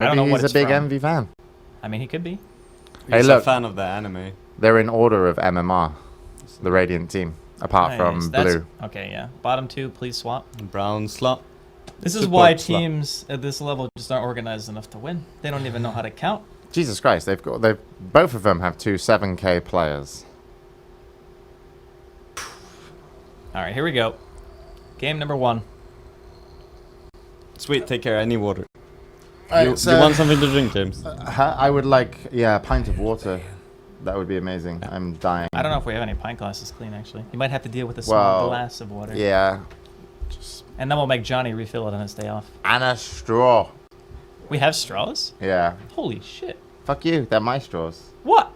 I don't Maybe know what he's it's a big from. Envy fan. I mean, he could be. Hey, He's look. a fan of the anime. They're in order of MMR, the Radiant team, apart from That's- Blue. Okay, yeah. Bottom two, please swap. Brown slot. This is Support why slot. teams at this level just aren't organized enough to win. They don't even know how to count. Jesus Christ, both of them have two 7K players. All right, here we go. Game number 1. Sweet, take care. I need water. Alright, You so- want something to drink, James? I would like, a pint of water. That would be amazing. I'm dying. I don't know if we have any pint glasses clean, actually. You might have to deal with a small Well, glass of water. Yeah. Just, And then we'll make Johnny refill it on his day off. and a straw. We have straws? Yeah. Holy shit. Fuck you. They're my straws. What?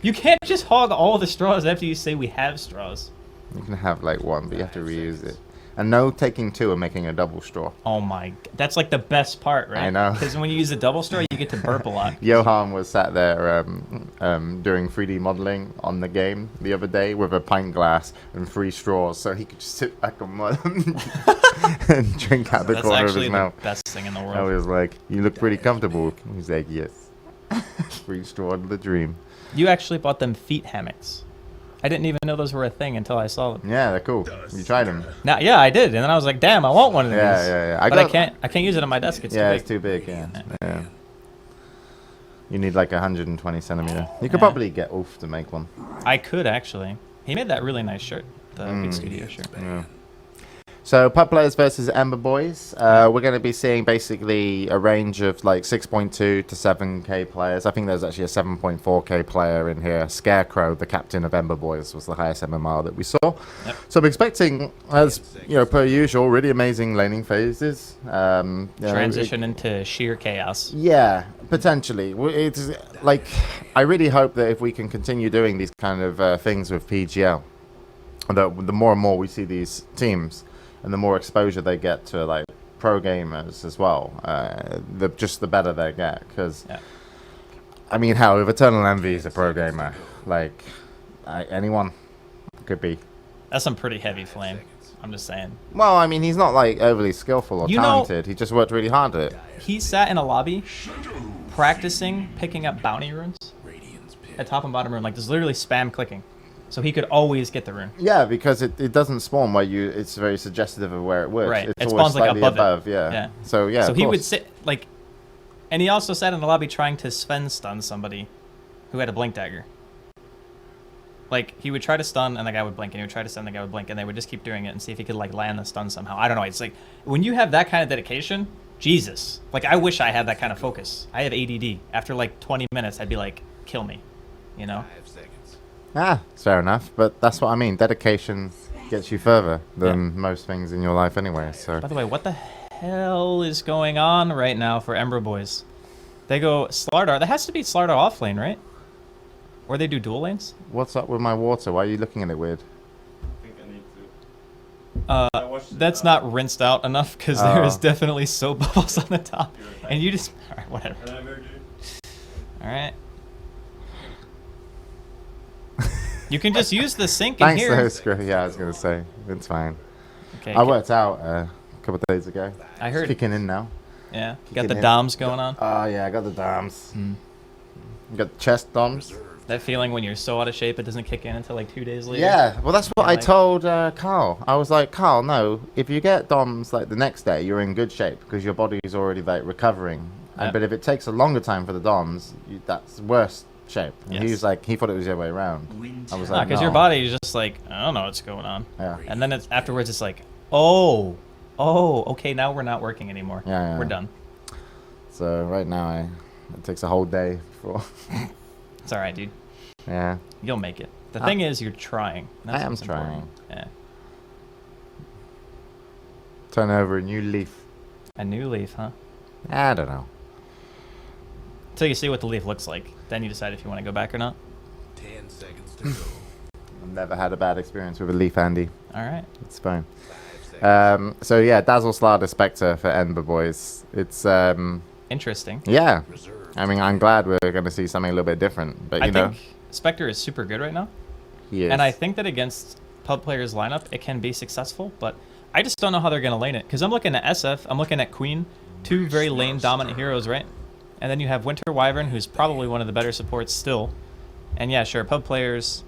You can't just hog all the straws after you say we have straws. You can have like one, but you have to reuse it. And no taking two and making a double straw. Oh my. That's like the best part, right? I know. Because when you use a double straw, you get to burp a lot. Johan was sat there doing 3D modeling on the game the other day with a pint glass and 3 straws, so he could just sit back on one and drink out the That's corner of actually his the mouth. best thing in the I world. was like, "You look pretty comfortable." He's like, "Yes." 3 straw the dream. You actually bought them feet hammocks. I didn't even know those were a thing until I saw them. Yeah, they're cool. You tried them? Now, yeah, I did, and then I was like, "Damn, I want one of these." Yeah. But I can't use it on my desk. It's Yeah, too it's big. too big. Yeah. You need like 120 centimeter. You could Yeah. probably get Ulf to make one. I could actually. He made that really nice shirt, the Big Studio shirt. Yeah. So, Pub Players versus Ember Boys. We're going to be seeing basically a range of like 6.2 to 7K players. I think there's actually a 7.4K player in here. Scarecrow, the captain of Ember Boys, was the highest MMR that we saw. Yep. So, I'm expecting, as per usual, really amazing laning phases. Transition into sheer chaos. Yeah, potentially. It's like, I really hope that if we can continue doing these kind of things with PGL, that the more and more we see these teams, and the more exposure they get to like pro gamers as well, the better they get. Because, I mean, hell, if Eternal Envy is a pro gamer, like anyone could be. That's some pretty heavy flame. I'm just saying. Well, I mean, he's not like overly skillful or You know- talented. He just worked really hard at it. He sat in a lobby practicing picking up bounty runes at top and bottom rune, like just literally spam clicking, so he could always get the rune. Yeah, because it doesn't spawn where it's very suggestive of where it works. Right, It's it always spawns like slightly above it. yeah. Yeah. So yeah. So of he would course. sit like, and he also sat in the lobby trying to Sven stun somebody who had a blink dagger. Like he would try to stun and the guy would blink, and he would try to stun, the guy would blink, and they would just keep doing it and see if he could like land the stun somehow. I don't know. It's like when you have that kind of dedication, Jesus. Like I wish I had that kind of focus. I have ADD. After like 20 minutes, I'd be like, kill me, you know. It's fair enough, but that's what I mean. Dedication gets you further than most things in your life anyway. So By the way, what the hell is going on right now for Ember Boys? They go Slardar. That has to be Slardar off lane, right? Or they do dual lanes? what's up with my water? Why are you looking at it weird? That's not rinsed out enough because there is definitely soap bubbles on the top. And you just... Alright, whatever. Alright. You can just use the sink in Thanks, here. though, Screw. Yeah, I was gonna say it's fine. Okay, I worked out a couple of days ago. I It's heard. kicking in now. Yeah, got Kicking the in. DOMs going on. Oh yeah, I got the DOMs. Got the chest DOMs. That feeling when you're so out of shape it doesn't kick in until like 2 days later. Yeah, well, that's what I Like- told Carl. I was like, Carl, no, if you get DOMs like the next day, you're in good shape because your body's already like recovering. Yep. But if it takes a longer time for the DOMs, that's worse shape. And he Yes. was like, he thought it was the other way around. I was like, Because no. your body is just like, I don't know what's going on. Yeah. And then it's afterwards it's like, oh, okay, now we're not working anymore. Yeah. We're done. So right now, it takes a whole day for. It's all right, dude. Yeah. You'll make it. The thing is, you're trying. I am what's important. trying. Yeah. Turn over a new leaf. A new leaf, huh? I don't know. Until you see what the leaf looks like, then you decide if you want to go back or not. 10 seconds to go. I've never had a bad experience with a leaf, Andy. All right. It's fine. So yeah, Dazzle Slardar Spectre for Ember Boys. It's Interesting. yeah. I mean, I'm glad we're going to see something a little bit different, but I you know, think Spectre is super good right now. he is. And I think that against pub players lineup, it can be successful, but I just don't know how they're going to lane it. Because I'm looking at SF, I'm looking at Queen, two very lane dominant heroes, right? And then you have Winter Wyvern, who's probably one of the better supports still. And yeah, sure, pub players,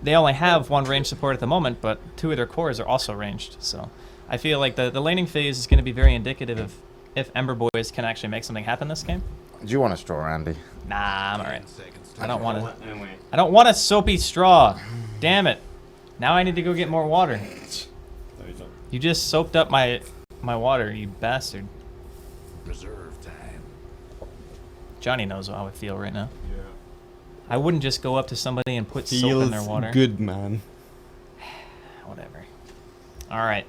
they only have one range support at the moment, but two of their cores are also ranged. So I feel like the laning phase is going to be very indicative of if Ember Boys can actually make something happen this game. Do you want a straw, Andy? Nah, I'm alright. 10 seconds to I don't go. want to. I don't want a soapy straw. Damn it! Now I need to go get more water. You just soaked up my water, you bastard. Reserve time. Johnny knows how I feel right now. I wouldn't just go up to somebody and put soap in Feels their water. good, man. Whatever. All right.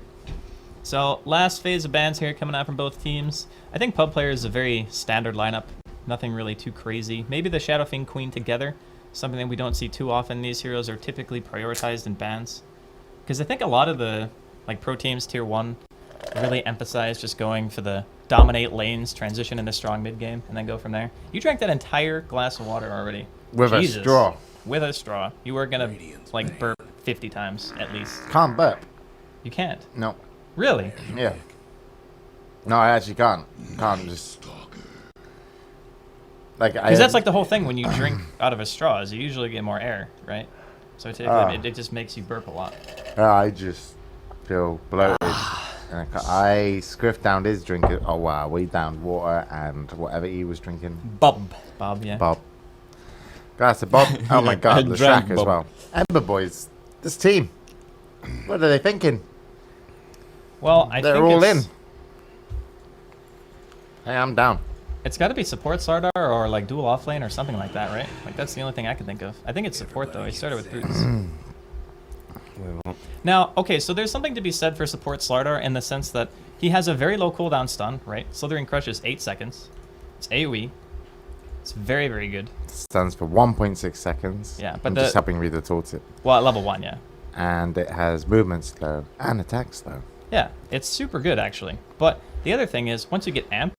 So last phase of bans here coming out from both teams. I think pub player is a very standard lineup. Nothing really too crazy. Maybe the Shadow Fiend Queen together. Something that we don't see too often. These heroes are typically prioritized in bans. Because I think a lot of the pro teams tier 1 really emphasize just going for the dominate lanes, transition into strong mid game, and then go from there. You drank that entire glass of water already. With Jesus. a straw. With a straw. You were gonna Radiant's burp 50 times at least. Can't burp. You can't. No. Really? Yeah. No, I actually can't. Can't just. Because that's like the whole thing when you drink out of a straw is you usually get more air, right? So typically it just makes you burp a lot. I just feel bloated. And I scriffed down his drink. Oh wow, we downed water and whatever he was drinking. Bob, yeah. Bob. Guys, the Bob. Oh my I god, the drank Shaq as Bob. well. Ember Boys. This team. What are they thinking? Well, I They're think all it's, in. Hey, I'm down. It's got to be support Slardar or like dual offlane or something like that, right? Like that's the only thing I can think of. I think it's support though. He started with boots. Now, okay, so there's something to be said for support Slardar in the sense that he has a very low cooldown stun, right? Slithering Crush is 8 seconds. It's AoE. It's very, very good. Stands for 1.6 seconds. Yeah, but I'm just helping read the tooltip. Well, at level 1, yeah. And it has movement slow and attack slow. Yeah, it's super good actually. But the other thing is, once you get Amp,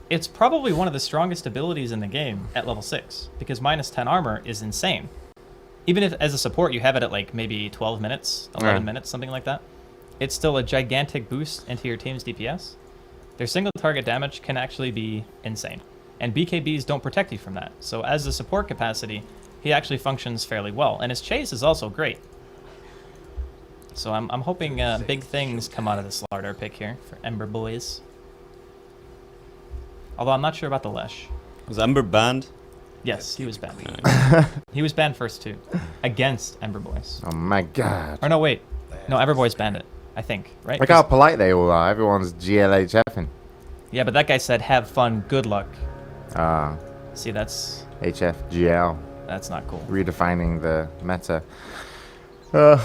it's probably one of the strongest abilities in the game at level 6, because minus 10 armor is insane. Even if as a support you have it at like maybe 12 minutes, 11 minutes, something like that, it's still a gigantic boost into your team's DPS. Their single target damage can actually be insane. And BKBs don't protect you from that. So as a support capacity, he actually functions fairly well. And his chase is also great. So I'm hoping big things come out of this Slardar pick here for Ember Boys. Although I'm not sure about the Lesh. Was Ember banned? Yes, he was banned. He was banned first too, against Ember Boys. Oh my god. Or no, wait. No, Ember Boys banned it, I think, right? Look how polite they all are. Everyone's GLHFing. Yeah, but that guy said, have fun, good luck. Ah, See, that's HFGL. not cool. Redefining the meta.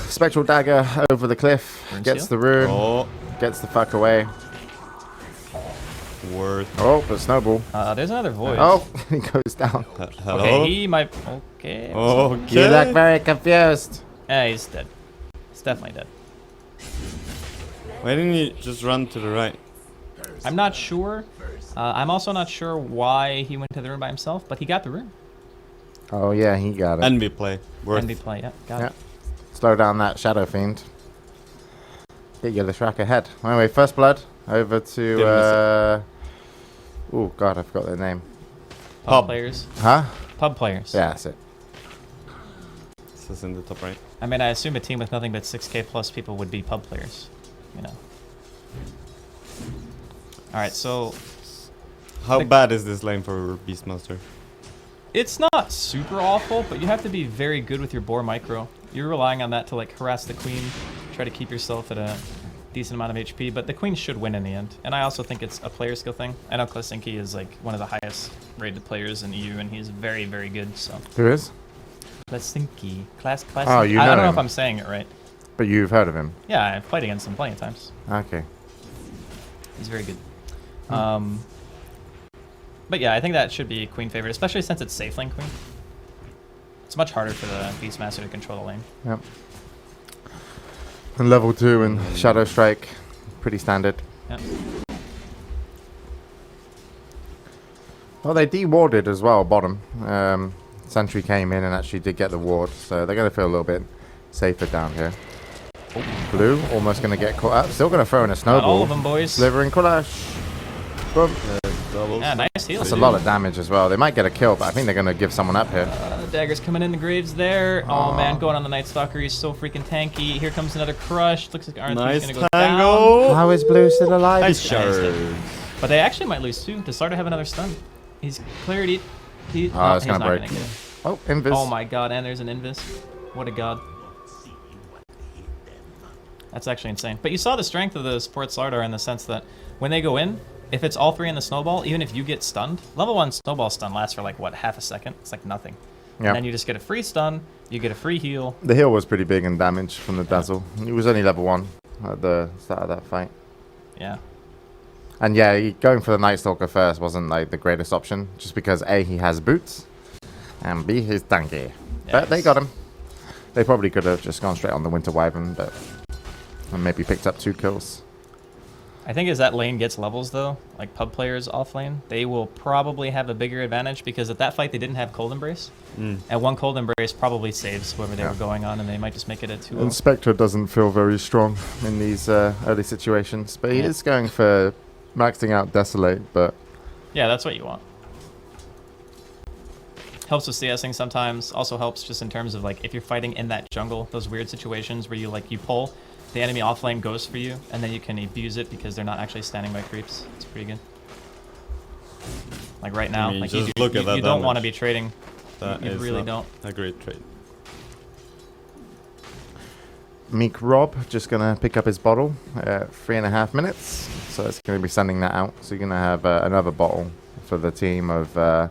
Spectral Dagger over the cliff. Rune Gets seal? the rune. Oh, Gets the fuck away. worth. Oh, the snowball. There's another voice. Oh, he goes down. Hello? Okay, he might... Okay. Okay. You look very confused. Yeah, he's dead. He's definitely dead. Why didn't you just run to the right? I'm not sure. I'm also not sure why he went to the room by himself, but he got the room. Oh yeah, he got it. Envy play. Worth. NB play, yeah, got Yeah. it. Slow down that Shadow Fiend. Get your Leshrac ahead. Anyway, First Blood over to. Oh god, I forgot their name. Pub Pub. players. Huh? Pub players. Yeah, that's it. This is in the top right. I mean, I assume a team with nothing but 6k plus people would be pub players, you know. Alright, so How The- bad is this lane for Beastmaster? it's not super awful, but you have to be very good with your boar micro. You're relying on that to like harass the queen, try to keep yourself at a decent amount of HP, but the queen should win in the end. And I also think it's a player skill thing. I know Klasinki is like one of the highest rated players in EU, and he's very, very good, so. Who is? Klasinki. Klasinki. Oh, you I know don't know him. if I'm saying it right. But you've heard of him. Yeah, I've played against him plenty of times. Okay. He's very good. But yeah, I think that should be queen favorite, especially since it's safe lane queen. It's much harder for the Beastmaster to control the lane. Yep. And level 2 and Shadow Strike. Pretty standard. Yep. Well, they de-warded as well, bottom. Sentry came in and actually did get the ward, so they're going to feel a little bit safer down here. Blue almost going to get caught up. Still going to throw in a Not snowball. all of them, boys. Slithering Clash. Boom. Double. Yeah, nice heal. That's a lot of damage as well. They might get a kill, but I think they're going to give someone up here. Dagger's coming in the graves there. Oh man, going on the Night Stalker. He's so freaking tanky. Here comes another crush. Looks like Arn Nice gonna go down. tango. How is Blue still alive? Nice Nice shard. hit. But they actually might lose too. Does Starter have another stun? He's cleared. Oh, it's he's gonna not break. get it. Oh, Invis. Oh my god, and there's an Invis. What a god. That's actually insane. But you saw the strength of the support Slardar in the sense that when they go in, if it's all three in the snowball, even if you get stunned, level 1 snowball stun lasts for like, what, half a second? It's like nothing. Yeah. And then you just get a free stun, you get a free heal. The heal was pretty big in damage from the Dazzle. He was only level 1 at the start of that fight. Yeah. And yeah, going for the Night Stalker first wasn't like the greatest option, just because A, he has boots, and B, he's tanky. But they Yes. got him. They probably could have just gone straight on the Winter Wyvern, but and maybe picked up 2 kills. I think as that lane gets levels though, like pub players off lane, they will probably have a bigger advantage because at that fight they didn't have Cold Embrace. And one Cold Embrace probably saves whoever they were going on and they might just make it a 2-0. And Spectre doesn't feel very strong in these early situations, but he Yeah. is going for maxing out Desolate, but Yeah, that's what you want. Helps with CSing sometimes. Also helps just in terms of like if you're fighting in that jungle, those weird situations where you pull, the enemy off lane goes for you, and then you can abuse it because they're not actually standing by creeps. It's pretty good. Like right now, I mean, like just you, look at that you don't want to damage. be trading. That You is really not don't. a great trade. Meek Rob just going to pick up his bottle at 3.5 minutes. So it's going to be sending that out. So you're going to have another bottle for the team of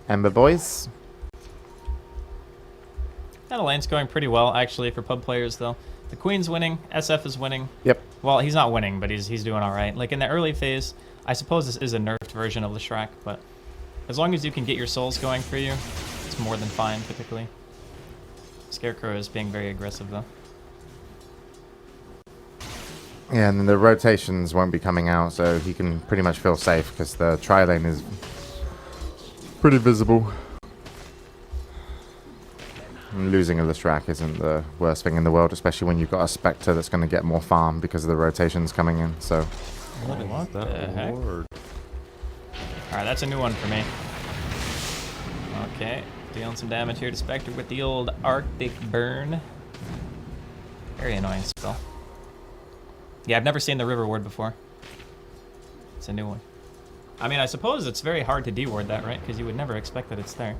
Ember Boys. That lane's going pretty well actually for pub players though. The Queen's winning, SF is winning. Yep. Well, he's not winning, but he's doing all right. Like in the early phase, I suppose this is a nerfed version of Leshrac, but as long as you can get your souls going for you, it's more than fine typically. Scarecrow is being very aggressive though. Yeah, and then the rotations won't be coming out, so he can pretty much feel safe because the tri-lane is pretty visible. And losing a Leshrac isn't the worst thing in the world, especially when you've got a Spectre that's going to get more farm because of the rotations coming in. So What the heck? Lord. Alright, that's a new one for me. Okay, dealing some damage here to Spectre with the old Arctic Burn. Very annoying spell. Yeah, I've never seen the River Ward before. It's a new one. I mean, I suppose it's very hard to deward that, right? Because you would never expect that it's there.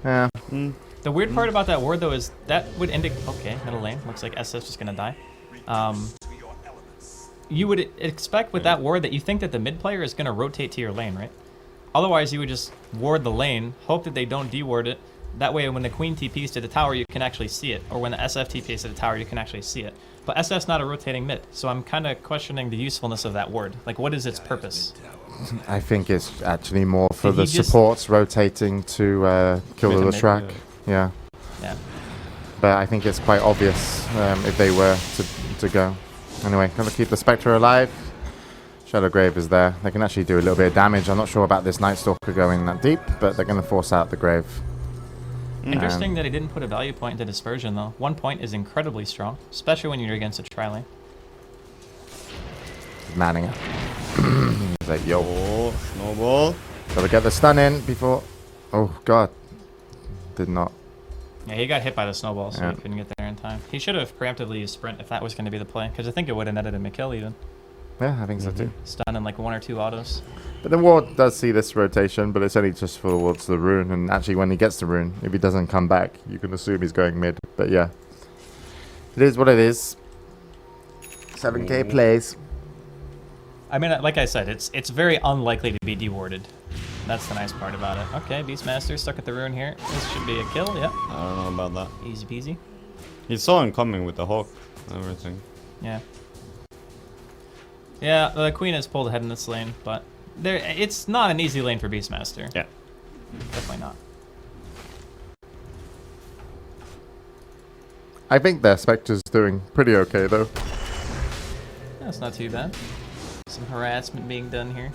yeah, The weird part about that ward, though, is that would indicate... Okay, middle lane. Looks like SS's just going to die. You would expect with that ward that you think that the mid player is going to rotate to your lane, right? Otherwise, you would just ward the lane, hope that they don't deward it. That way, when the Queen TPs to the tower, you can actually see it. Or when the SF TPs to the tower, you can actually see it. But SF's not a rotating mid, so I'm kind of questioning the usefulness of that ward. Like, what is its purpose? I think it's actually more for Did the he just- supports rotating to kill the Mid and mid, Leshrac. Yeah. Yeah. But I think it's quite obvious if they were to go. Anyway, gonna keep the Spectre alive. Shadow Grave is there. They can actually do a little bit of damage. I'm not sure about this Night Stalker going that deep, but they're gonna force out the Grave. Interesting that he didn't put a value point into Dispersion, though. 1 point is incredibly strong, especially when you're against a tri-lane. Manning it. He's like, yo, Oh, snowball. gotta get the stun in before. Oh god, did not. Yeah, he got hit by the snowball, so Yeah. he couldn't get there in time. He should have preemptively used Sprint if that was going to be the play, because I think it would have netted him a kill even. Yeah, I think so too. Stun in like 1 or 2 autos. But the ward does see this rotation, but it's only just towards the rune. And actually, when he gets the rune, if he doesn't come back, you can assume he's going mid. But yeah, it is what it is. 7K plays. I mean, like I said, it's very unlikely to be dewarded. That's the nice part about it. Okay, Beastmaster stuck at the rune here. This should be a kill, yeah. I don't know about that. Easy peasy. He saw him coming with the hawk and everything. Yeah. Yeah, the Queen has pulled ahead in this lane, but it's not an easy lane for Beastmaster. Yeah. Definitely not. I think their Spectre's doing pretty okay though. That's not too bad. Some harassment being done here.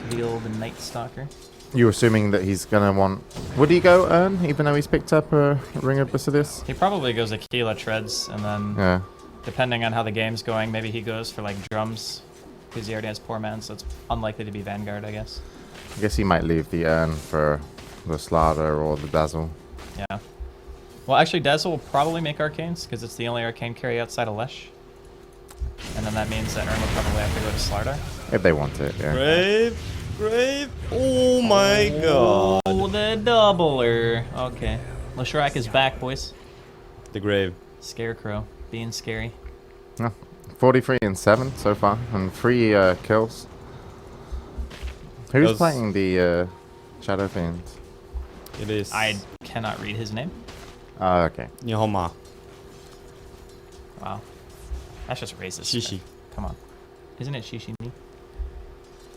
The old Night Stalker. You assuming that he's gonna want? Would he go Ern, even though he's picked up a Ring of Basilius? He probably goes Aquila Treads, and then Yeah. depending on how the game's going, maybe he goes for like drums. because he already has Poor Man, so it's unlikely to be Vanguard, I guess. I guess he might leave the urn for the Slaughter or the Dazzle. Yeah. Well, actually, Dazzle will probably make Arcanes, because it's the only Arcane carry outside of Lesh. And then that means that Urn will probably have to go to Slardar. If they want it, yeah. Grave. Oh my god. Oh, the doubler. Okay. Leshrac is back, boys. The grave. Scarecrow. Being scary. Yeah. 43 and 7 so far, and 3 kills. Who's Does- playing the Shadow Fiend? It is. I cannot read his name. Oh, okay. Nihoma. Wow. That's just racist. Shishi. Come on. Isn't it Shishi?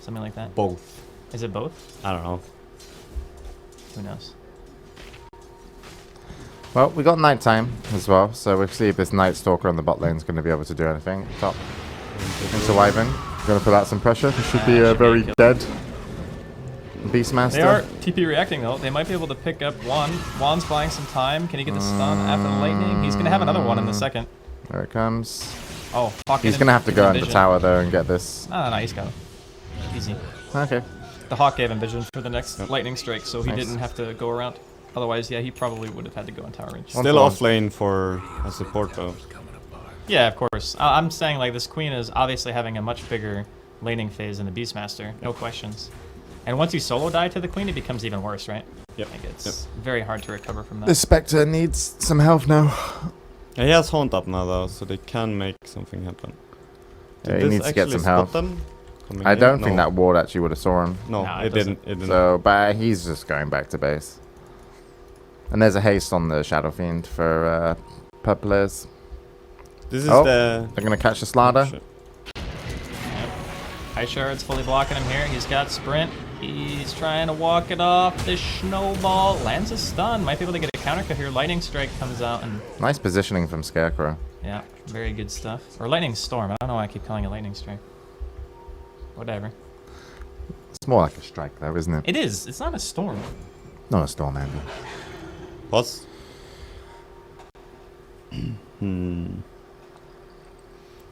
Something like that. Both. Is it both? I don't know. Who knows? Well, we got nighttime as well, so we'll see if this Night Stalker on the bot lane is going to be able to do anything. Top into Wyvern. Going to put out some pressure. This should be a should be a very kill. dead Beastmaster. They are TP reacting though. They might be able to pick up one. Juan's buying some time. Can he get the stun after the lightning? He's going to have another one in the second. There it comes. Oh, Hawk. He's going to have to go into tower though and get this. No, he's got it. Easy. Okay. The Hawk gave him vision for the next lightning strike, so he Nice. didn't have to go around. Otherwise, yeah, he probably would have had to go in tower range. One Still for off lane for a support though. Yeah, of course. I'm saying like this queen is obviously having a much bigger laning phase than the Beastmaster, no questions. And once you solo die to the queen, it becomes even worse, right? Yep. Like it's very hard to recover from that. The Spectre needs some health now. Yeah, he has Haunt up now though, so they can make something happen. Yeah, Did he this needs to get actually some spot health. them coming I in? don't think No. that ward actually would have saw him. No, No, it it didn't. It didn't. So, but he's just going back to base. And there's a haste on the Shadow Fiend for players. This is Oh. the. They're going to catch the Slaughter. Shit. High Shard's fully blocking him here. He's got sprint. He's trying to walk it off. The snowball lands a stun. Might be able to get a counter cut here. Lightning strike comes out and Nice positioning from Scarecrow. yeah, very good stuff. Or lightning storm. I don't know why I keep calling it lightning strike. Whatever. It's more like a strike though, isn't it? It is. It's not a storm. Not a storm, Andy. Pause.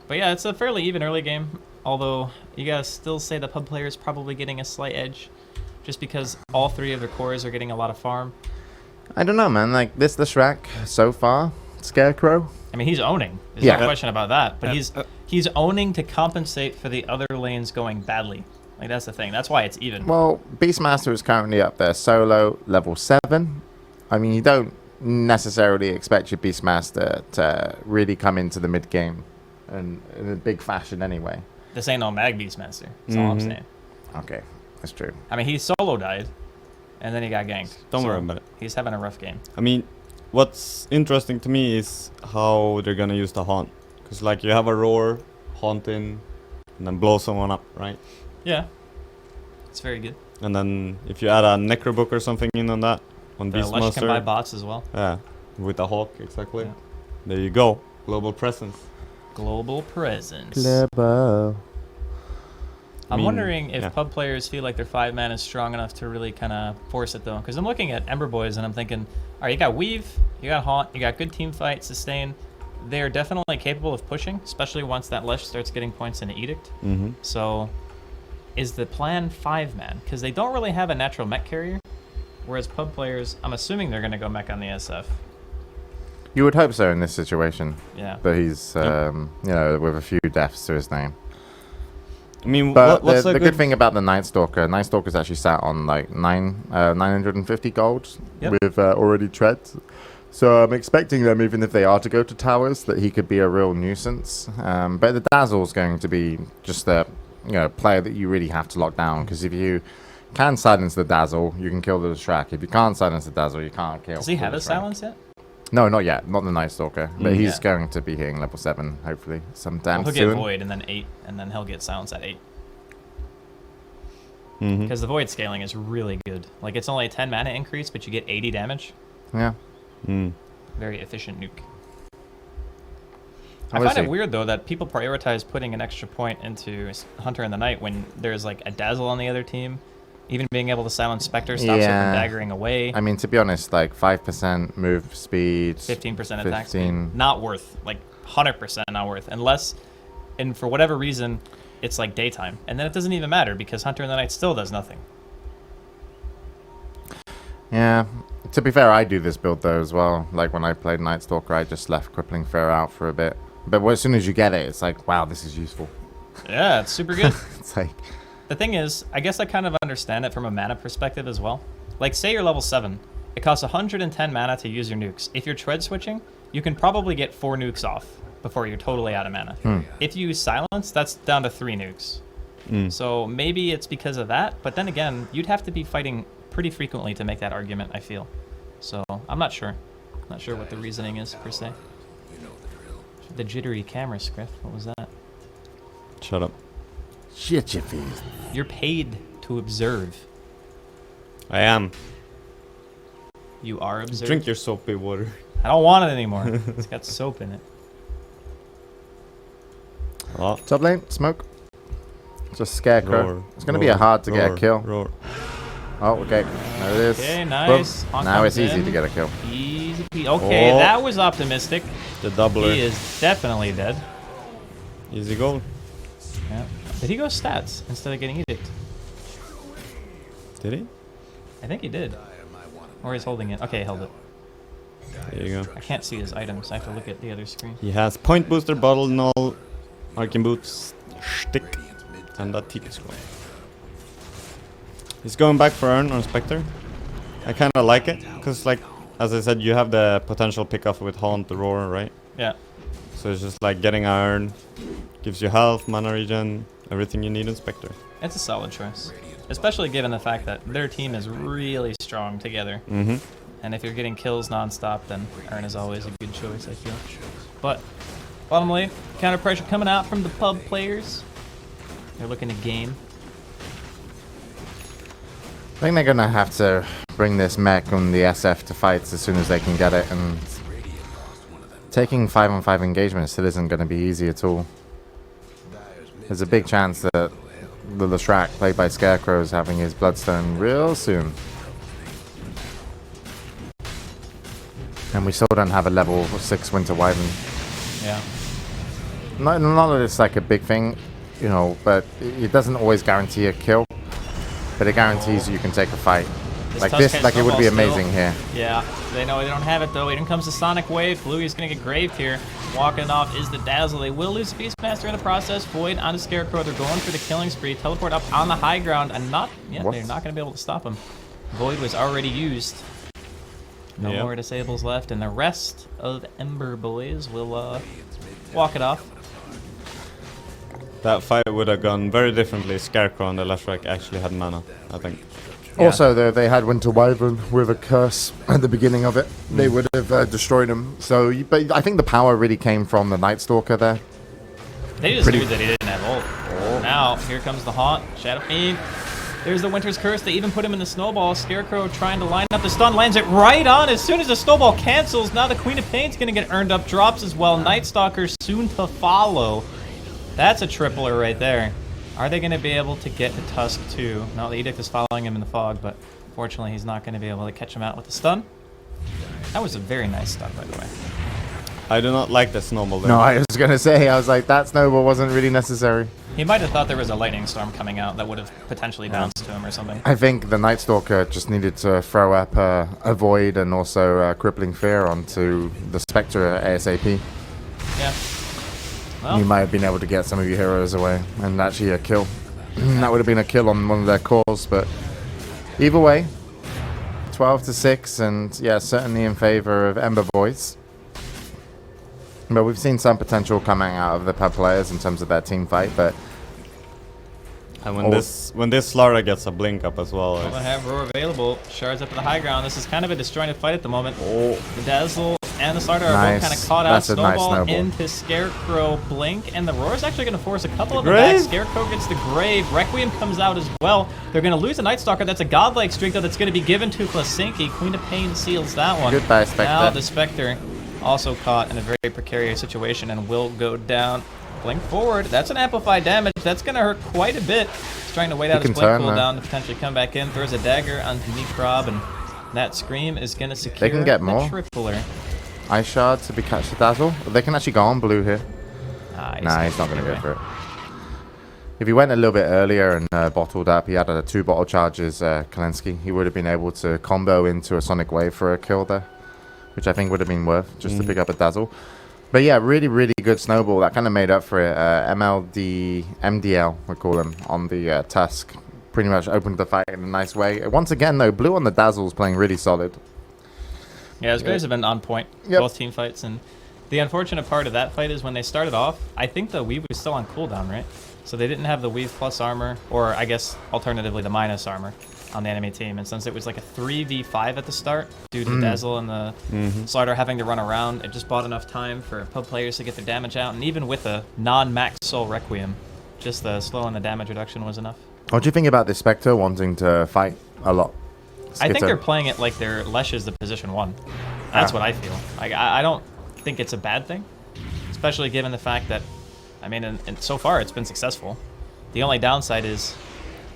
But yeah, it's a fairly even early game. Although you gotta still say the pub player is probably getting a slight edge, just because all three of their cores are getting a lot of farm. I don't know, man. Like this, the Shrek so far, Scarecrow. I mean, he's owning. There's Yeah. no question about that. But Yeah. he's owning to compensate for the other lanes going badly. Like that's the thing. That's why it's even. Well, Beastmaster is currently up there, solo level 7. I mean, you don't necessarily expect your Beastmaster to really come into the mid game, and in a big fashion anyway. This ain't no Mag Beastmaster. That's all I'm Mhm. saying. Okay, that's true. I mean, he solo died, and then he got ganked. Don't So worry about it. He's having a rough game. I mean, what's interesting to me is how they're gonna use the haunt. Cause like you have a roar, haunt in, and then blow someone up, right? Yeah. It's very good. And then if you add a Necrobook or something in on that, on The Lush can buy Beastmaster, bots as well. yeah, with the hawk exactly. Yeah. There you go, global presence. Global presence. Clever. I'm mean, wondering if yeah. pub players feel like their 5-man is strong enough to really kind of force it though. Because I'm looking at Ember Boys and I'm thinking, all right, you got Weave, you got Haunt, you got good team fight, sustain. They are definitely capable of pushing, especially once that Lesh starts getting points in the Edict. Mm-hmm. So, is the plan 5-man? Because they don't really have a natural mech carrier. Whereas pub players, I'm assuming they're going to go mech on the SF. You would hope so in this situation, Yeah. but he's, with a few deaths to his name. I mean, But what's the a good thing about the Night Stalker's actually sat on like 950 gold Yep. with already tread. So I'm expecting them, even if they are to go to towers, that he could be a real nuisance. But the Dazzle's going to be just a player that you really have to lock down, because if you can silence the Dazzle, you can kill the Shrek. If you can't silence the Dazzle, you can't kill. Does he have the a Shrek. silence yet? No, not yet. Not the Night Stalker. But he's Yeah. going to be hitting level 7, hopefully, sometime Well, he'll soon. get Void and then 8, and then he'll get silence at 8. Mm-hmm. Because the Void scaling is really good. Like, it's only a 10 mana increase, but you get 80 damage. Yeah. Mm. Very efficient nuke. I I would find say- it weird, though, that people prioritize putting an extra point into Hunter in the Night when there's, like, a Dazzle on the other team. Even being able to silence Spectre stops it Yeah. from daggering away. I mean, to be honest, like 5% move speed, 15% attack 15. speed. Not worth. Like, 100% not worth. Unless, and for whatever reason, it's like daytime. And then it doesn't even matter because Hunter in the Night still does nothing. Yeah. To be fair, I do this build though as well. Like when I played Night Stalker, I just left Crippling Fear out for a bit. But as soon as you get it, it's like, wow, this is useful. Yeah, it's super good. It's like, The thing is, I guess I kind of understand it from a mana perspective as well. Like, say you're level 7. It costs 110 mana to use your nukes. If you're tread switching, you can probably get 4 nukes off before you're totally out of mana. If you use silence, that's down to 3 nukes. So maybe it's because of that, but then again, you'd have to be fighting pretty frequently to make that argument, I feel. So I'm not sure. Not sure what the reasoning is, per se. The jittery camera, Scriff. What was that? Shut up. shit, you face. You're paid to observe. I am. You are observed. Drink your soapy water. I don't want it anymore. It's got soap in it. Oh, Top lane, smoke. Just Scarecrow. roar, It's going to be a hard to get a roar, kill. Roar. Oh, okay. There it is. Okay, Boom. nice. Honk Now it's comes easy in. to get a kill. Easy peasy. Okay, Oh. that was optimistic. The doubler. He is definitely dead. Easy goal. Yeah. Did he go stats instead of getting edict? Did he? I think he did. Or he's holding it. Okay, he held it. There you go. I can't see his items. I have to look at the other screen. He has point booster, bottle, null, arcane boots, stick, and that TP scroll. He's going back for Urn on Spectre. I kind of like it, because like, as I said, you have the potential pick-off with Haunt, the Roar, right? Yeah. So it's just like getting Urn, gives you health, mana regen, everything you need in Spectre. It's a solid choice. Especially given the fact that their team is really strong together. Mm-hmm. And if you're getting kills non-stop, then Urn is always a good choice, I feel. But, bottomly, counter pressure coming out from the pub players. They're looking to game. I think they're going to have to bring this mech and the SF to fights as soon as they can get it. And taking 5-on-5 engagement still isn't going to be easy at all. There's a big chance that the Leshrac, played by Scarecrow, is having his Bloodstone real soon. And we still don't have a level 6 Winter Wyvern. Yeah. Not that it's like a big thing, you know, but it doesn't always guarantee a kill. But it guarantees you can take a fight. Like Tusk this, has like it would be snowball amazing here. Yeah, they know they don't have it though. In comes the Sonic Wave. Bluey's gonna get graved here. Walking off is the Dazzle. They will lose Beastmaster in the process. Void onto Scarecrow. They're going for the killing spree. Teleport up on the high ground and not. Yeah, What? they're not gonna be able to stop him. Void was already used. No Yep. more disables left, and the rest of Ember Boys will walk it off. That fight would have gone very differently. Scarecrow and the Leshrac actually had mana, I think. Yeah. Also, they had Winter Wyvern with a curse at the beginning of it. They would have destroyed him. So, but I think the power really came from the Night Stalker there. They just Pretty- knew that he didn't have ult. Now, here comes the Haunt. Shadow Fiend. There's the Winter's Curse. They even put him in the Snowball. Scarecrow trying to line up the stun. Lands it right on. As soon as the Snowball cancels, now the Queen of Pain's going to get earned up. Drops as well. Night Stalker soon to follow. That's a tripler right there. Are they going to be able to get to Tusk too? No, the Edict is following him in the fog, but fortunately he's not going to be able to catch him out with the stun. That was a very nice stun, by the way. I do not like the snowball there. No, I was going to say, I was like, that snowball wasn't really necessary. He might have thought there was a lightning storm coming out that would have potentially bounced to him or something. I think the Night Stalker just needed to throw up a Void and also Crippling Fear onto the Spectre ASAP. Yeah. Well, You might have been able to get some of your heroes away and actually a kill. That would have been a kill on one of their cores, but either way, 12-6, and yeah, certainly in favor of Ember Voice. But we've seen some potential coming out of the pub players in terms of their team fight, but And when this Lara gets a blink up as well, They it's- have Roar available. Shards up to the high ground. This is kind of a disjointed fight at the moment. oh, The Dazzle and the Starter are Nice. both kind of caught out. That's a nice snowball. Into Scarecrow Blink, and the Roar is actually going to force a couple of The them back. Grave? Scarecrow gets the Grave. Requiem comes out as well. They're going to lose a Night Stalker. That's a godlike streak, though, that's going to be given to Klasinki. Queen of Pain seals that one. Goodbye, Spectre. Now the Spectre also caught in a very precarious situation and will go down. Blink forward. That's an amplified damage. That's going to hurt quite a bit. He's trying to wait out his can blink turn, though. cooldown to potentially come back in. Throws a dagger onto Necrob, and that Scream is going to secure can get the more. tripler. Ice Shard to be catch the Dazzle. They can actually go on blue here. Nah, Nah, he's not going to go for it. If he went a little bit earlier and bottled up, he had 2 bottle charges, Kalensky. He would have been able to combo into a Sonic Wave for a kill there, which I think would have been worth just to pick up a Dazzle. But yeah, really, really good snowball. That kind of made up for it. MDL, we call him, on the Tusk. Pretty much opened the fight in a nice way. Once again, though, Blue on the Dazzle's playing really solid. Yeah, his grades have been on point, both team fights. And the unfortunate part of that fight is when they started off, I think the weave was still on cooldown, right? So they didn't have the weave plus armor, or I guess alternatively the minus armor on the enemy team. And since it was like a 3v5 at the start, due to the Dazzle and the Slardar having to run around, it just bought enough time for pub players to get their damage out. And even with a non-max Soul Requiem, just the slow and the damage reduction was enough. What do you think about this Spectre wanting to fight a lot? I think they're playing it like their Lesh is the position 1. That's what I feel. I don't think it's a bad thing, especially given the fact that, I mean, and so far it's been successful. The only downside is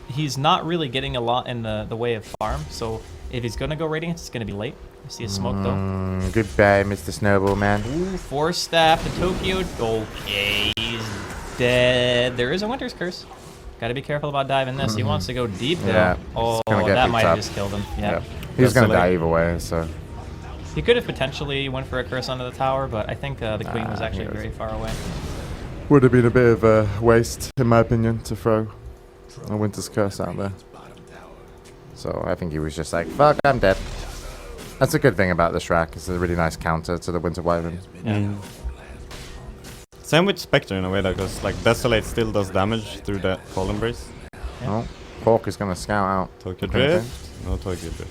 he's not really getting a lot in the way of farm, so if he's going to go Radiance, it's going to be late. I see a smoke, though. Goodbye, Mr. Snowball, man. Ooh, Force Staff to Tokyo. Okay, he's dead. There is a Winter's Curse. Got to be careful about diving this. He wants to go deep, though. Yeah, oh, gonna get that picked might up. have just killed him. Yeah. He's going to like- die either way, so... He could have potentially went for a curse onto the tower, but I think the queen was actually he was- very far away. Would have been a bit of a waste, in my opinion, to throw a Winter's Curse out there. So I think he was just like, fuck, I'm dead. That's a good thing about the Shrek. It's a really nice counter to the Winter Wyvern. Yeah. Same with Spectre in a way, though, because like Desolate still does damage through the Fall Embrace. Oh, Hawk is going to scout out. Tokyo Okay. Drift? No Tokyo Drift.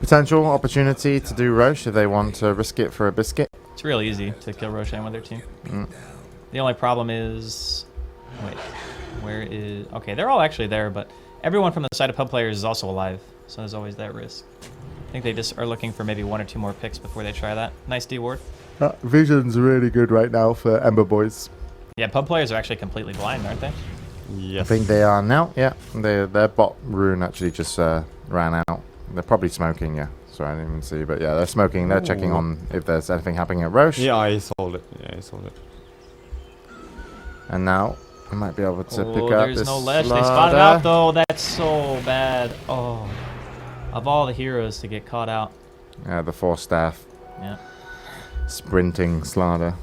Potential opportunity to do Roche if they want to risk it for a biscuit. It's real easy to kill Roshan with their team. Mm. The only problem is... Wait, where is... Okay, they're all actually there, but everyone from the side of pub players is also alive, so there's always that risk. I think they just are looking for maybe 1 or 2 more picks before they try that. Nice D-ward. Vision's really good right now for Ember Boys. Yeah, pub players are actually completely blind, aren't they? Yes. I think they are now, yeah. Their bot rune actually just ran out. They're probably smoking, yeah. Sorry, I didn't even see, but yeah, they're smoking. They're checking on if there's anything happening at Roche. Yeah, he sold it. Yeah, he sold it. And now we might be able to pick up there's this no Lesh. They Slardar. spotted out, though. That's so bad. Oh. Of all the heroes to get caught out. Yeah, the 4 staff Yeah. sprinting Slardar.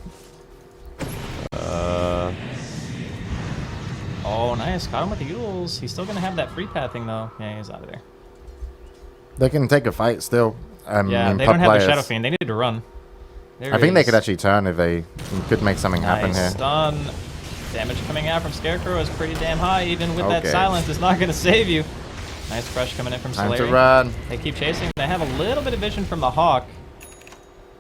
Oh, nice. Caught him with the Yules. He's still going to have that free pathing, though. Yeah, he's out of there. They can take a fight still. Yeah, in they pub don't have the players. Shadow Fiend. They need to run. There I think they is. could actually turn if they could make something happen Nice here. stun. Damage coming out from Scarecrow is pretty damn high. Even with that Okay. silence, it's not going to save you. Nice crush coming in from Time to Solari. run. They keep chasing. They have a little bit of vision from the Hawk.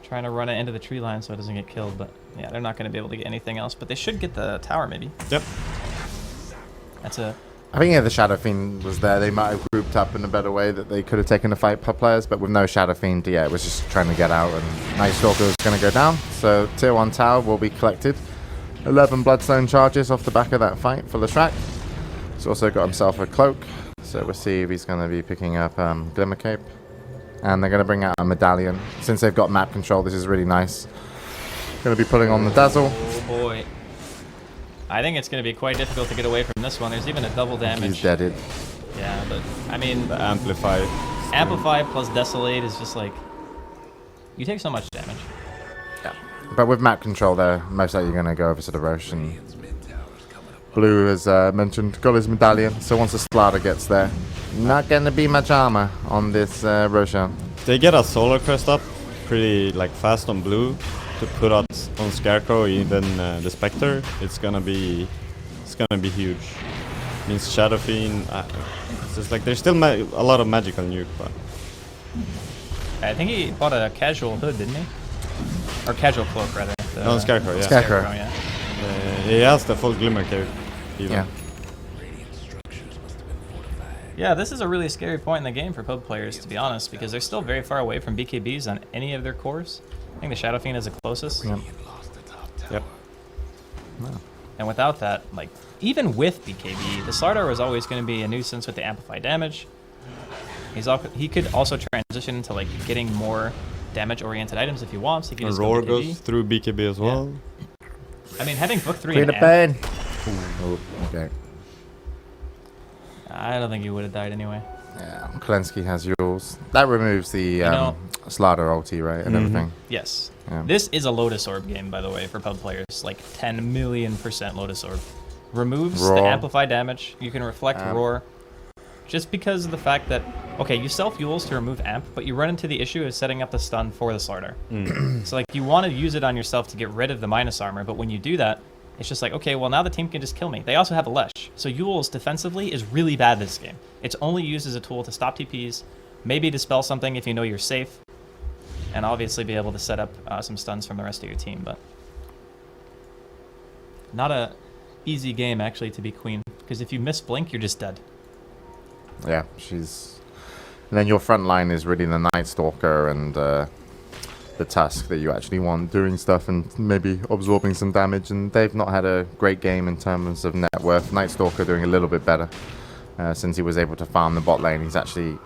Trying to run it into the tree line so it doesn't get killed. But yeah, they're not going to be able to get anything else. But they should get the tower maybe. Yep. That's a... I think if the Shadow Fiend was there, they might have grouped up in a better way that they could have taken the fight pub players, but with no Shadow Fiend, yeah, it was just trying to get out, and Night Stalker was going to go down. So Tier 1 tower will be collected. 11 Bloodstone charges off the back of that fight for Leshrac. He's also got himself a cloak, so we'll see if he's going to be picking up Glimmer Cape. And they're going to bring out a medallion. Since they've got map control, this is really nice. Going to be putting on the Dazzle. Oh boy. I think it's going to be quite difficult to get away from this one. There's even a double damage. He's deaded. Yeah, but I mean, The Amplify. Amplify plus Desolate is just like... You take so much damage. But with map control there, most likely you're going to go over to the Roche. And Blue, as mentioned, got his medallion. So once the Slardar gets there, not going to be much armor on this Roshan. They get a Solar Crest up pretty like fast on Blue to put out on Scarecrow, even the Spectre. It's gonna be huge. Means Shadow Fiend. It's just like there's still a lot of magical nuke, but I think he bought a casual hood, didn't he? Or casual cloak, rather. no, Scarecrow. Yeah. Scarecrow. yeah. He has the full Glimmer Cape. Even. Yeah. Yeah, this is a really scary point in the game for pub players, to be honest, because they're still very far away from BKBs on any of their cores. I think the Shadow Fiend is the closest. Yep. Yep. And without that, like, even with BKB, the Slardar was always going to be a nuisance with the amplified damage. He could also transition into, like, getting more damage-oriented items if he wants. He could just go Roar BKB. goes through BKB as well. I mean, having Book 3 Feel and the pain. Oh, okay. I don't think he would have died anyway. Yeah, Klensky has yours. That removes the know- Slaughter ulti, right, and everything. Yes. Yeah. This is a Lotus Orb game, by the way, for pub players. Like 10 million% Lotus Orb. Removes the Roar. amplify damage. You can reflect Amp. roar. Just because of the fact that, okay, you sell fuels to remove amp, but you run into the issue of setting up the stun for the Slaughter. So like you want to use it on yourself to get rid of the minus armor, but when you do that, it's just like, okay, well now the team can just kill me. They also have a Lesh. So Eul's defensively is really bad this game. It's only used as a tool to stop TPs, maybe dispel something if you know you're safe, and obviously be able to set up some stuns from the rest of your team, but not a easy game actually to be queen, because if you miss blink, you're just dead. Yeah, she's... And then your front line is really the Night Stalker and the Tusk that you actually want doing stuff and maybe absorbing some damage, and they've not had a great game in terms of net worth. Night Stalker doing a little bit better since he was able to farm the bot lane. He's actually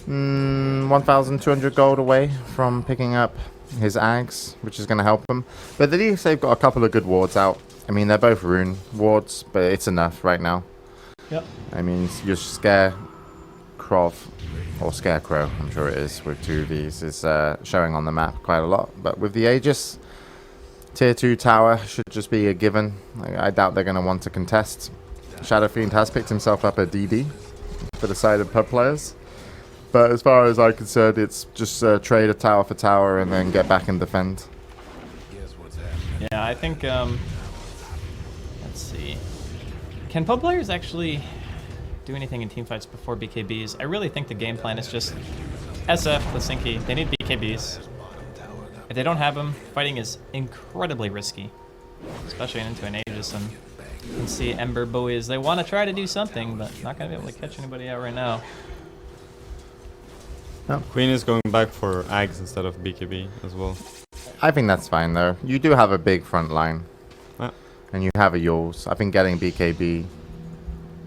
1,200 gold away from picking up his Ags, which is going to help him. But at least they've got a couple of good wards out. I mean, they're both rune wards, but it's enough right now. Yep. I mean, your Scarecrow, or Scarecrow, I'm sure it is, with 2 of these, is showing on the map quite a lot. But with the Aegis, tier 2 tower should just be a given. I doubt they're going to want to contest. Shadow Fiend has picked himself up a DD for the side of pub players. But as far as I'm concerned, it's just trade a tower for tower and then get back and defend. Guess what's happening? Yeah, I think, let's see. Can pub players actually do anything in teamfights before BKBs? I really think the game plan is just SF, Lasinki. They need BKBs. If they don't have them, fighting is incredibly risky, especially into an Aegis. And you can see Ember Boys. They want to try to do something, but not going to be able to catch anybody out right now. Queen is going back for Ags instead of BKB as well. I think that's fine, though. You do have a big front line. Yeah. And you have a Yules. I think getting BKB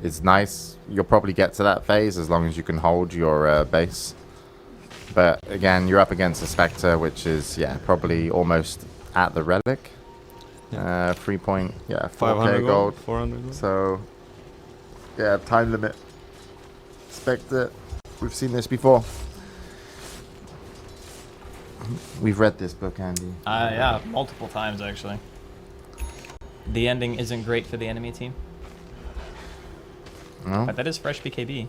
is nice. You'll probably get to that phase as long as you can hold your base. But again, you're up against a Spectre, which is, yeah, probably almost at the Relic. 4K 500 gold. 400 gold. So, yeah, time limit. Spectre. We've seen this before. We've read this book, Andy. Yeah, multiple times actually. The ending isn't great for the enemy team, No? but that is fresh BKB.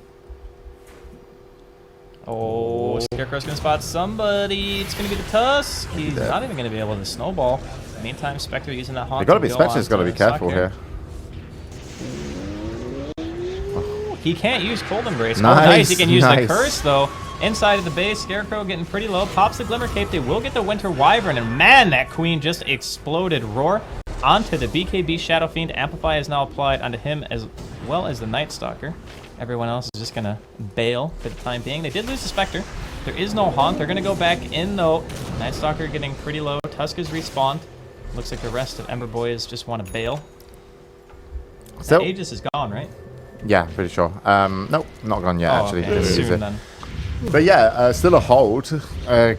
Oh, Scarecrow's gonna spot somebody. It's gonna be the Tusk. He's Yeah. not even gonna be able to snowball. Meantime, Spectre using that haunt. They gotta to be go Spectre's on gotta be to careful Sakir. here. He can't use Cold Embrace. Nice, Oh, nice. He can use nice. the Curse, though. Inside of the base, Scarecrow getting pretty low. Pops the Glimmer Cape. They will get the Winter Wyvern. And man, that Queen just exploded. Roar onto the BKB Shadow Fiend. Amplify is now applied onto him as well as the Night Stalker. Everyone else is just going to bail for the time being. They did lose the Spectre. There is no Haunt. They're going to go back in, though. Night Stalker getting pretty low. Tusk is respawned. Looks like the rest of Ember Boys just want to bail. So, Aegis is gone, right? yeah, pretty sure. Nope, not gone yet, actually. okay. Didn't use Soon it. then. But yeah, still a hold.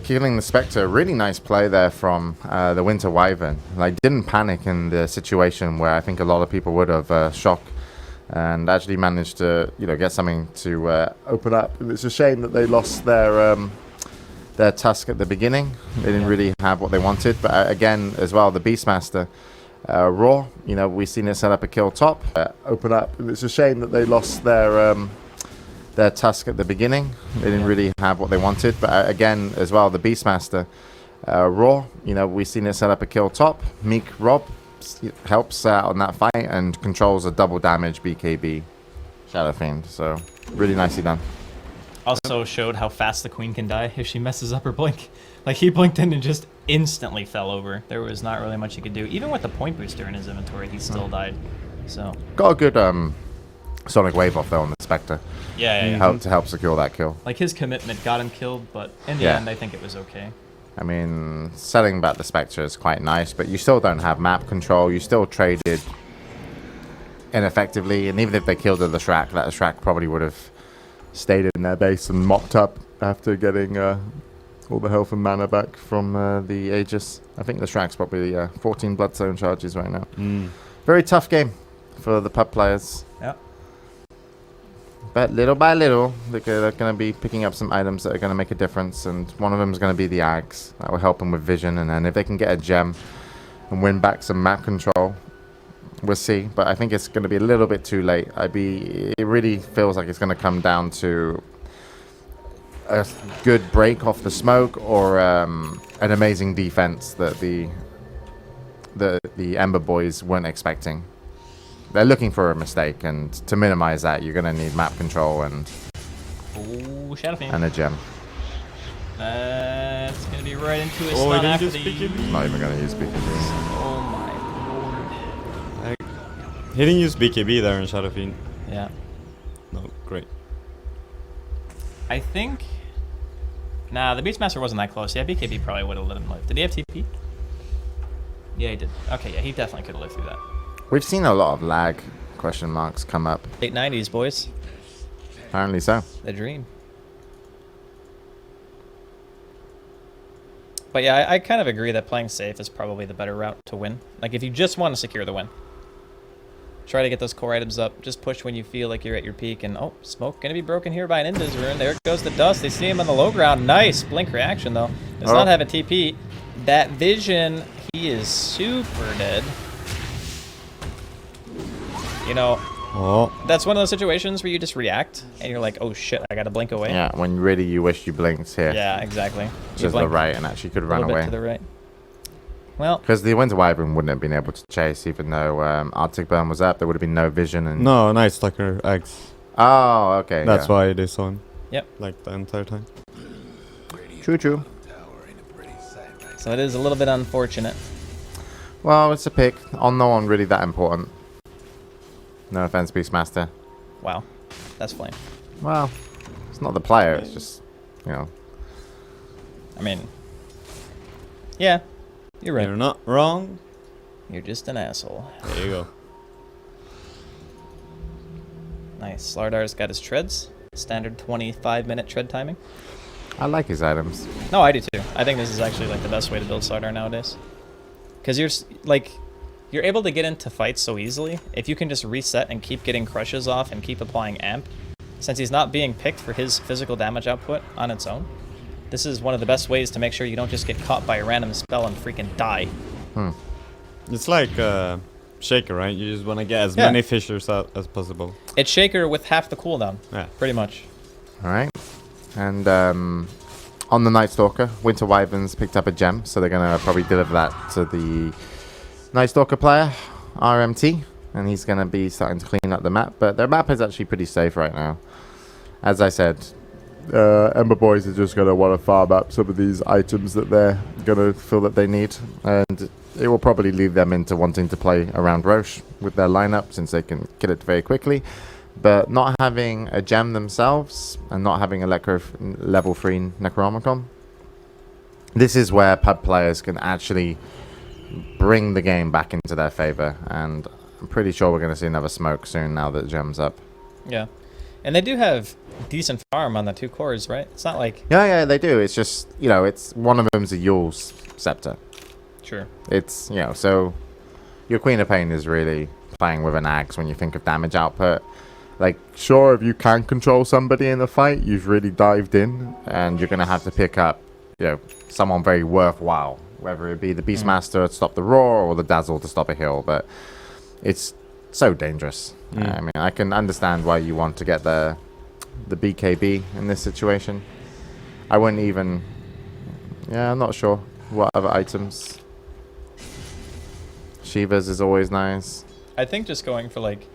Killing the Spectre. Really nice play there from the Winter Wyvern. Like, didn't panic in the situation where I think a lot of people would have. Shock. And actually managed to, get something to open up. It's a shame that they lost their Tusk at the beginning. They didn't really have what they wanted. But again, as well, the Beastmaster. Raw, we've seen it set up a kill top, open up. It's a shame that they lost their Tusk at the beginning. They didn't really have what they wanted. But again, as well, the Beastmaster, Raw, we've seen it set up a kill top. Meek Rob helps out on that fight and controls a double damage BKB Shadow Fiend. So really nicely done. Also showed how fast the Queen can die if she messes up her blink. Like, he blinked in and just instantly fell over. There was not really much he could do. Even with the point booster in his inventory, he still died. So, Got a good Sonic Wave off though on the Spectre. yeah. To help secure that kill. Like, his commitment got him killed, but in the Yeah. end, I think it was okay. I mean, setting back the Spectre is quite nice, but you still don't have map control. You still traded ineffectively, and even if they killed the Shrek, that Shrek probably would have stayed in their base and mopped up after getting all the health and mana back from the Aegis. I think the Shrek's probably 14 Bloodstone charges right now. Very tough game. for the pub players. Yeah. But little by little, they're going to be picking up some items that are going to make a difference, and one of them is going to be the Ags. That will help them with vision, and then if they can get a gem and win back some map control, we'll see. But I think it's going to be a little bit too late. It really feels like it's going to come down to a good break off the smoke or an amazing defense that the Ember Boys weren't expecting. They're looking for a mistake, and to minimize that, you're going to need map control and Shadow Fiend. a gem. That's going to be right into his Oh, stun he didn't after use the... BKB. Not even going to use BKB. Oh my lord. He didn't use BKB there in Shadow Fiend. Yeah. No, great. I think... Nah, the Beastmaster wasn't that close. Yeah, BKB probably would have let him live. Did he have TP? Yeah, he did. Okay, yeah, he definitely could have lived through that. We've seen a lot of lag question marks come up. Late 90s, boys. Apparently so. The dream. But yeah, I kind of agree that playing safe is probably the better route to win. Like, if you just want to secure the win, try to get those core items up. Just push when you feel like you're at your peak. And, oh, smoke going to be broken here by an Inda's Rune. There goes the dust. They see him on the low ground. Nice blink reaction, though. Does not have a TP. That vision, he is super dead. You know, Oh, that's one of those situations where you just react and you're like, oh shit, I gotta blink away. Yeah, when really you wish you blinked here. Yeah, exactly. You To the blink right and actually could a run little bit away. to the right. Well, Because the Winter Wyvern wouldn't have been able to chase even though Arctic Burn was up. There would have been no vision. And no, Night Stalker X. Oh, okay. That's yeah. why they saw him. Yep. Like the entire time. True, true. Tower ain't a pretty sight, right? so it is a little bit unfortunate. Well, it's a pick. On no one really that important. No offense, Beastmaster. Wow, that's flame. Well, it's not the player. It's just, you know. I mean, yeah, you're right. You're not wrong. You're just an asshole. There you go. Nice. Slardar's got his treads. Standard 25-minute tread timing. I like his items. No, I do too. I think this is actually like the best way to build Slardar nowadays. Because you're able to get into fights so easily. If you can just reset and keep getting crushes off and keep applying amp, since he's not being picked for his physical damage output on its own, this is one of the best ways to make sure you don't just get caught by a random spell and freaking die. It's like Shaker, right? You just want to get as Yeah. many fissures out as possible. It's Shaker with half the cooldown, Yeah. pretty much. All right. And on the Night Stalker, Winter Wyverns picked up a gem, so they're going to probably deliver that to the Night Stalker player, RMT, and he's going to be starting to clean up the map. But their map is actually pretty safe right now. As I said, Ember Boys are just going to want to farm up some of these items that they're going to feel that they need. And it will probably lead them into wanting to play around Roche with their lineup, since they can kill it very quickly. But not having a gem themselves and not having a level 3 Necronomicon, this is where pub players can actually bring the game back into their favor. And I'm pretty sure we're going to see another smoke soon now that gem's up. Yeah. And they do have decent farm on the 2 cores, right? It's not like... Yeah, they do. It's just, you know, it's one of them's a Yule's Scepter. Sure. It's, you know, so your Queen of Pain is really playing with an axe when you think of damage output. Like, sure, if you can control somebody in a fight, you've really dived in, and you're going to have to pick up, you know, someone very worthwhile, whether it be the Beastmaster to stop the Roar or the Dazzle to stop a heal, but it's so dangerous. I mean, I can understand why you want to get the BKB in this situation. I wouldn't even... Yeah, I'm not sure what other items. Shiva's is always nice. I think just going for, like,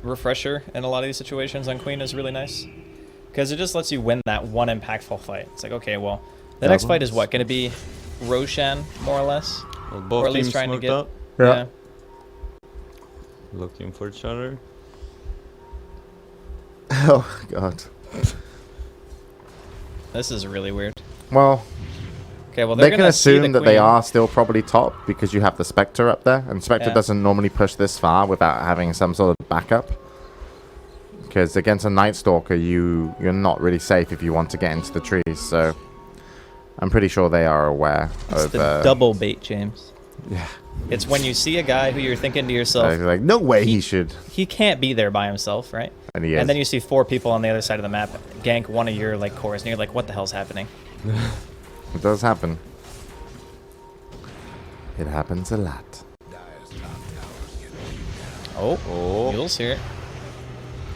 Refresher in a lot of these situations on Queen is really nice. Because it just lets you win that one impactful fight. It's like, okay, well, the next fight is what? Going to be Roshan, more or less? Well, both Or at least teams trying to smoked get... up, Yeah. looking for each other. Oh, God. This is really weird. Well, Okay, well, they're they can gonna see assume the that they Queen. are still probably top because you have the Spectre up there, and Spectre Yeah. doesn't normally push this far without having some sort of backup. Because against a Night Stalker, you're not really safe if you want to get into the trees. So I'm pretty sure they are aware It's of. the double bait, James. Yeah, It's when you see a guy who you're thinking to yourself, Like, no way he should. he can't be there by himself, right? And he is. And then you see 4 people on the other side of the map gank one of your like cores, and you're like, what the hell's happening? It does happen. It happens a lot. Oh, Mule's here.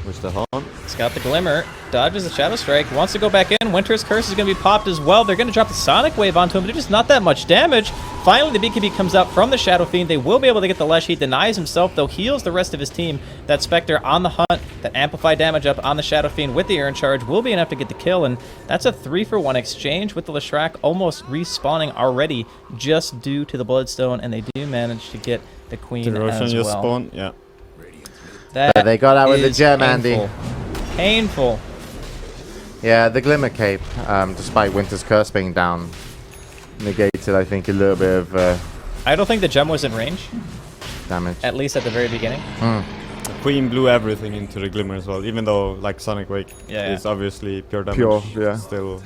With the haunt. He's got the Glimmer, dodges the Shadow Strike, wants to go back in. Winter's Curse is going to be popped as well. They're going to drop the Sonic Wave onto him, but there's just not that much damage. Finally, the BKB comes out from the Shadow Fiend. They will be able to get the Lesh. He denies himself, though heals the rest of his team. That Spectre on the hunt, that amplified damage up on the Shadow Fiend with the Urn Charge will be enough to get the kill, and that's a 3-for-1 exchange with the Leshrac almost respawning already just due to the Bloodstone, and they do manage to get the Queen The Roshan as just well. spawned. Yeah. That They got out with the is gem, Andy. painful. Painful. Yeah, the Glimmer Cape, despite Winter's Curse being down, negated, I think, a little bit of I don't think the gem was in range, damage. at least at the very beginning. The Queen blew everything into the Glimmer as well, even though like Sonic Wake Yeah, is obviously pure damage. Pure, yeah. Still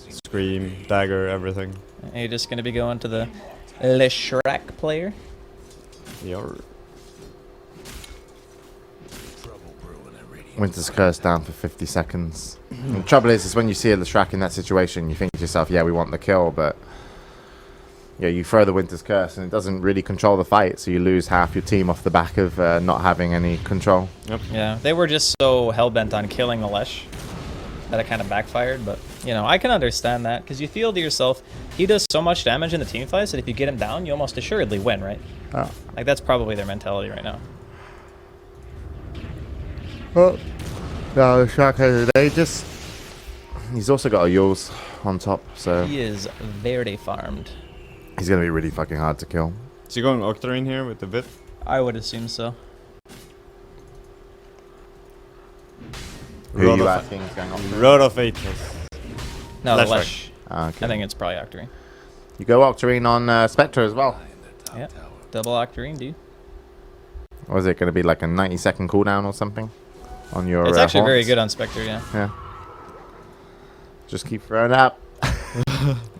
Scream, Dagger, everything. And you're just going to be going to the Leshrac player. Your Winter's Curse down for 50 seconds. The trouble is when you see a Leshrac in that situation, you think to yourself, yeah, we want the kill, but yeah, you throw the Winter's Curse and it doesn't really control the fight, so you lose half your team off the back of not having any control. Yeah, they were just so hell-bent on killing the Lesh that it kind of backfired, but, you know, I can understand that, because you feel to yourself, he does so much damage in the team fights that if you get him down, you almost assuredly win, right? Oh. Like, that's probably their mentality right now. Well, no, Leshrac, they just... He's also got a Yules on top, so He is very farmed. he's going to be really fucking hard to kill. Is he going Octarine here with the Vit? I would assume so. Who are you Rod of- asking is going on? Road of Athos. No, the Leshrac. Lesh. Okay. I think it's probably Octarine. You go Octarine on Spectre as well. Yeah, double Octarine, dude. Or is it going to be like a 90-second cooldown or something on your It's actually very haunts? good on Spectre, yeah. Yeah. Just keep throwing it up.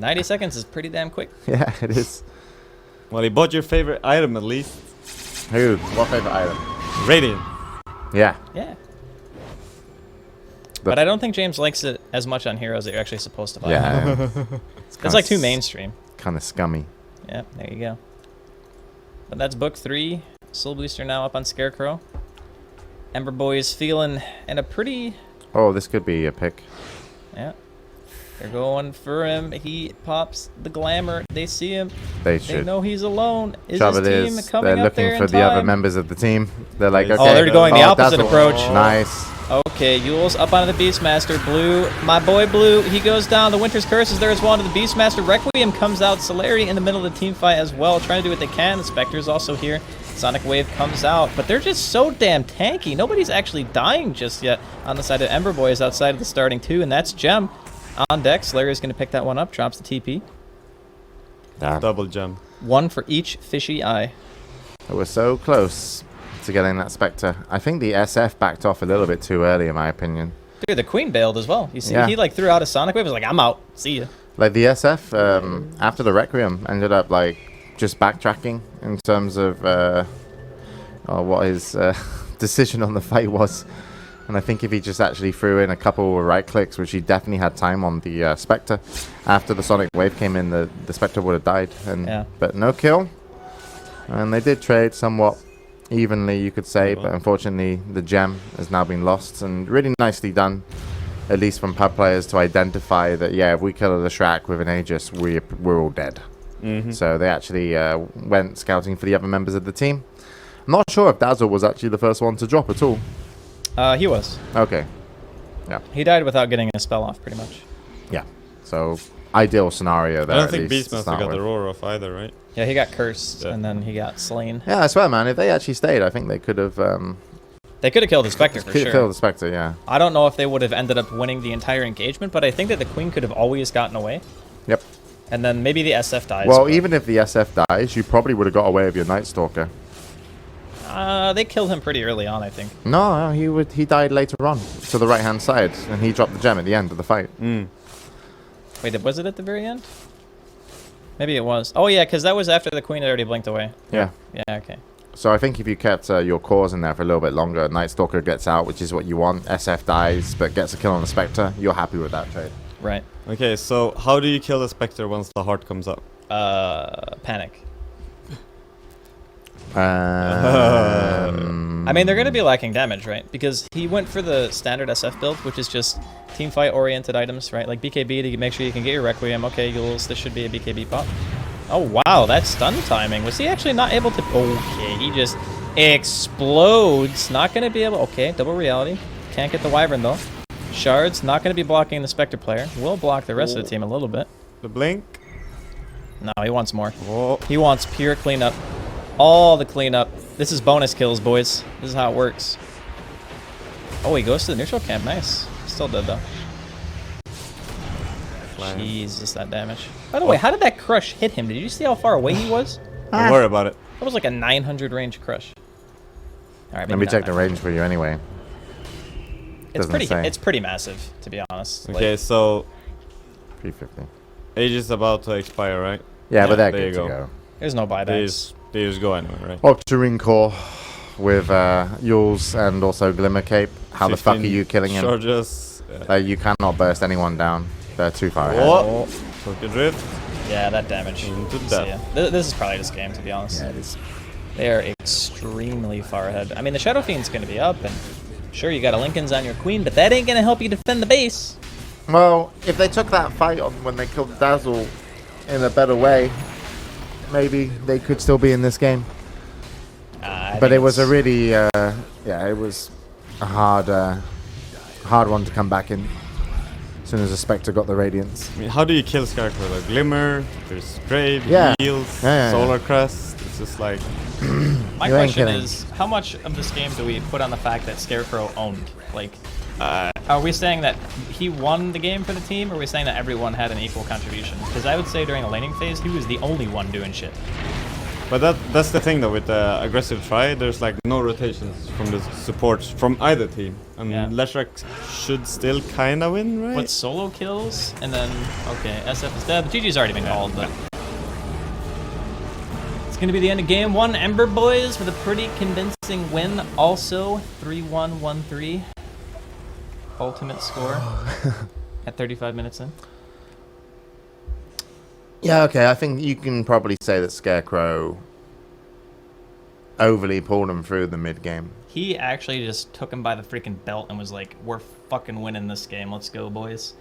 90 seconds is pretty damn quick. Yeah, it is. Well, he bought your favorite item at least. Who? What favorite item? Radiant. Yeah. Yeah. But I don't think James likes it as much on heroes that you're actually supposed to buy. Yeah. It's like too mainstream. Kind of scummy. Yeah, there you go. But that's book 3. Soul Booster now up on Scarecrow. Ember Boy is feeling in a pretty... Oh, this could be a pick. Yeah. They're going for him. He pops the glamour. They see him. They They should. know he's alone. Is Trouble his team is, coming they're up there looking for in the other time? members of the team. They're like, Oh, okay. they're going the opposite Dazzle. approach. Nice. Okay, Yule's up onto the Beastmaster. Blue, my boy Blue, he goes down. The Winter's Curse is there as well onto the Beastmaster. Requiem comes out. Solari in the middle of the team fight as well, trying to do what they can. The Spectre's also here. Sonic Wave comes out, but they're just so damn tanky. Nobody's actually dying just yet on the side of Ember Boy is outside of the starting 2, and that's Gem on deck. Slayer is going to pick that one up, drops the TP. Damn. Double jump. 1 for each fishy eye. It was so close to getting that Spectre. I think the SF backed off a little bit too early, in my opinion. Dude, the Queen bailed as well. You see, Yeah. he like threw out a Sonic Wave. Was like, I'm out. See ya. Like the SF, after the Requiem, ended up like just backtracking in terms of what his decision on the fight was. And I think if he just actually threw in a couple of right clicks, which he definitely had time on the Spectre, after the Sonic Wave came in, the Spectre would have died. And Yeah. But no kill. And they did trade somewhat evenly, you could say, but unfortunately the gem has now been lost. And really nicely done, at least from pub players, to identify that, yeah, if we kill the Shrek with an Aegis, we're all dead. So they actually went scouting for the other members of the team. I'm not sure if Dazzle was actually the first one to drop at all. He was. Okay. He died without getting a spell off, pretty much. Yeah. So ideal scenario there. I don't at think least to Beastmaster start got with. the roar off either, right? Yeah, he got cursed, Yeah. and then he got slain. Yeah, I swear, man. If they actually stayed, I think they could have They could have killed the Spectre for sure. killed the Spectre. Yeah. I don't know if they would have ended up winning the entire engagement, but I think that the Queen could have always gotten away. Yep. And then maybe the SF dies. Well, but, even if the SF dies, you probably would have got away with your Night Stalker. they killed him pretty early on, I think. No, he died later on to the right hand side, and he dropped the gem at the end of the fight. Wait, was it at the very end? Maybe it was. Oh yeah, because that was after the queen had already blinked away. Yeah. Yeah. Okay. So I think if you kept your cores in there for a little bit longer, Night Stalker gets out, which is what you want. SF dies, but gets a kill on the Spectre. You're happy with that trade. Right. Okay, so how do you kill the Spectre once the heart comes up? Panic. Um, I mean, they're going to be lacking damage, right? Because he went for the standard SF build, which is just team fight oriented items, right? Like BKB to make sure you can get your Requiem. Okay, Yules, this should be a BKB pop. Oh, wow, that stun timing. Was he actually not able to... Okay, he just explodes. Not going to be able... Okay, double reality. Can't get the Wyvern, though. Shards, not going to be blocking the Spectre player. Will block the rest of the team a little bit. The blink. No, he wants more. Oh, He wants pure cleanup. All the cleanup. This is bonus kills, boys. This is how it works. Oh, he goes to the neutral camp. Nice. Still dead, though. flying. Jesus, that damage. By the way, how did that crush hit him? Did you see how far away he was? Don't worry about it. That was like a 900 range crush. All right, Let me maybe check not the range for you anyway. It's Doesn't say. It's pretty massive, to be honest. Okay, so 350. age is about to expire, right? Yeah, but they're there good you to go. go. There's no buybacks. They just go anywhere, right? Octarine Core with Yules and also Glimmer Cape. How the fuck are 15 you killing him? Charges. You cannot burst anyone down. They're too far ahead. Oh, Tokyo Drift. Yeah, that damage. Into See death. ya. This is probably just game, to be honest. Yeah, it is. They are extremely far ahead. I mean, the Shadow Fiend's going to be up, and sure, you got a Lincoln's on your queen, but that ain't going to help you defend the base. Well, if they took that fight on when they killed Dazzle in a better way, maybe they could still be in this game. But it was a really, yeah, it was a hard one to come back in. As soon as the Spectre got the Radiance. I mean, how do you kill Scarecrow? Like Glimmer, there's Grave, Yeah. Heals, Yeah. Solar Crest. It's just like My You ain't question kidding. is, how much of this game do we put on the fact that Scarecrow owned? Like, are we saying that he won the game for the team, or are we saying that everyone had an equal contribution? Because I would say during the laning phase, he was the only one doing shit. But that's the thing though with the aggressive try. There's like no rotations from the supports from either team, and Yeah. Leshrac should still kind of win, right? With solo kills, and then, okay, SF is dead. The GG's already been called, but... It's going to be the end of game one. Ember Boys with a pretty convincing win. Also, 3-1-1-3. Ultimate score at 35 minutes in. Yeah, okay, I think you can probably say that Scarecrow overly pulled him through the mid game. He actually just took him by the freaking belt and was like, we're fucking winning this game. Let's go, boys.